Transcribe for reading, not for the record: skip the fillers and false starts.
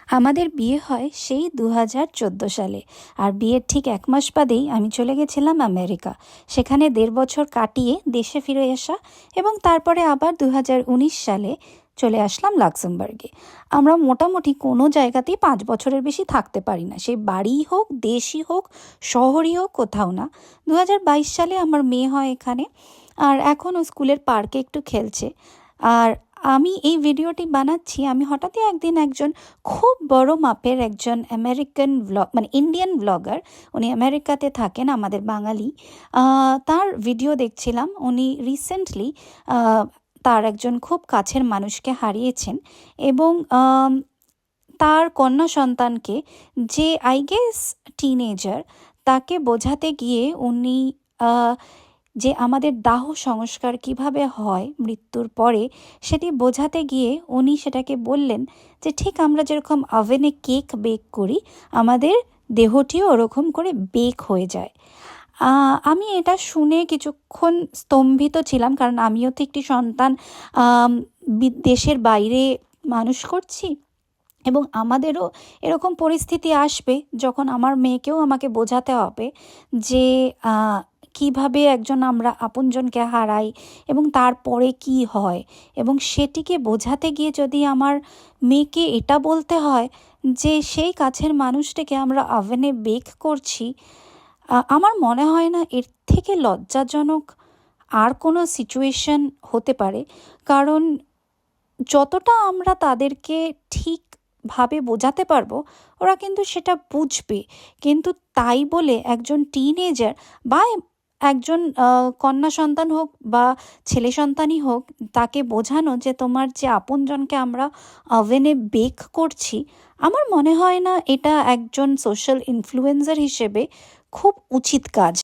আমাদের বিয়ে হয় সেই 2014 সালে। আর বিয়ের ঠিক 1 মাস বাদেই আমি চলে গেছিলাম আমেরিকা। সেখানে 1.5 বছর কাটিয়ে দেশে ফিরে আসা এবং তারপরে আবার 2019 সালে চলে আসলাম লাক্সেমবার্গে। আমরা মোটামুটি কোনো জায়গাতেই 5 বছরের বেশি থাকতে পারি না, সেই বাড়িই হোক, দেশই হোক, শহরই হোক, কোথাও না। 2022 সালে আমার মেয়ে হয় এখানে, আর এখন ও স্কুলের পার্কে একটু খেলছে। আর আমি এই ভিডিওটি বানাচ্ছি, আমি হঠাৎই একদিন একজন খুব বড় মাপের একজন আমেরিকান মানে ইন্ডিয়ান ব্লগার, উনি আমেরিকাতে থাকেন, আমাদের বাঙালি, তার ভিডিও দেখছিলাম। উনি রিসেন্টলি তার একজন খুব কাছের মানুষকে হারিয়েছেন এবং তার কন্যা সন্তানকে, যে আই গেস টিনেজার, তাকে বোঝাতে গিয়ে উনি যে আমাদের দাহ সংস্কার কিভাবে হয় মৃত্যুর পরে সেটি বোঝাতে গিয়ে উনি সেটাকে বললেন যে ঠিক আমরা যেরকম ওভেনে কেক বেক করি, আমাদের দেহটিও ওরকম করে বেক হয়ে যায়। আমি এটা শুনে কিছুক্ষণ স্তম্ভিত ছিলাম, কারণ আমিও তো একটি সন্তান দেশের বাইরে মানুষ করছি এবং আমাদেরও এরকম পরিস্থিতি আসবে যখন আমার মেয়েকেও আমাকে বোঝাতে হবে যে কিভাবে একজন আমরা আপনজনকে হারাই এবং তারপরে কি হয়। এবং সেটিকে বোঝাতে গিয়ে যদি আমার মেয়েকে এটা বলতে হয় যে সেই কাছের মানুষটাকে আমরা ওভেনে বেক করছি, আমার মনে হয় না এর থেকে লজ্জাজনক আর কোনো সিচুয়েশন হতে পারে। কারণ যতটা আমরা তাদেরকে ঠিকভাবে বোঝাতে পারবো, ওরা কিন্তু সেটা বুঝবে। কিন্তু তাই বলে একজন টিনেজার বা একজন কন্যা সন্তান হোক বা ছেলে সন্তানই হোক, তাকে বোঝানো যে তোমার যে আপনজনকে আমরা ওভেনে বেক করছি, আমার মনে হয় না এটা একজন সোশ্যাল ইনফ্লুয়েন্সার হিসেবে খুব উচিত কাজ।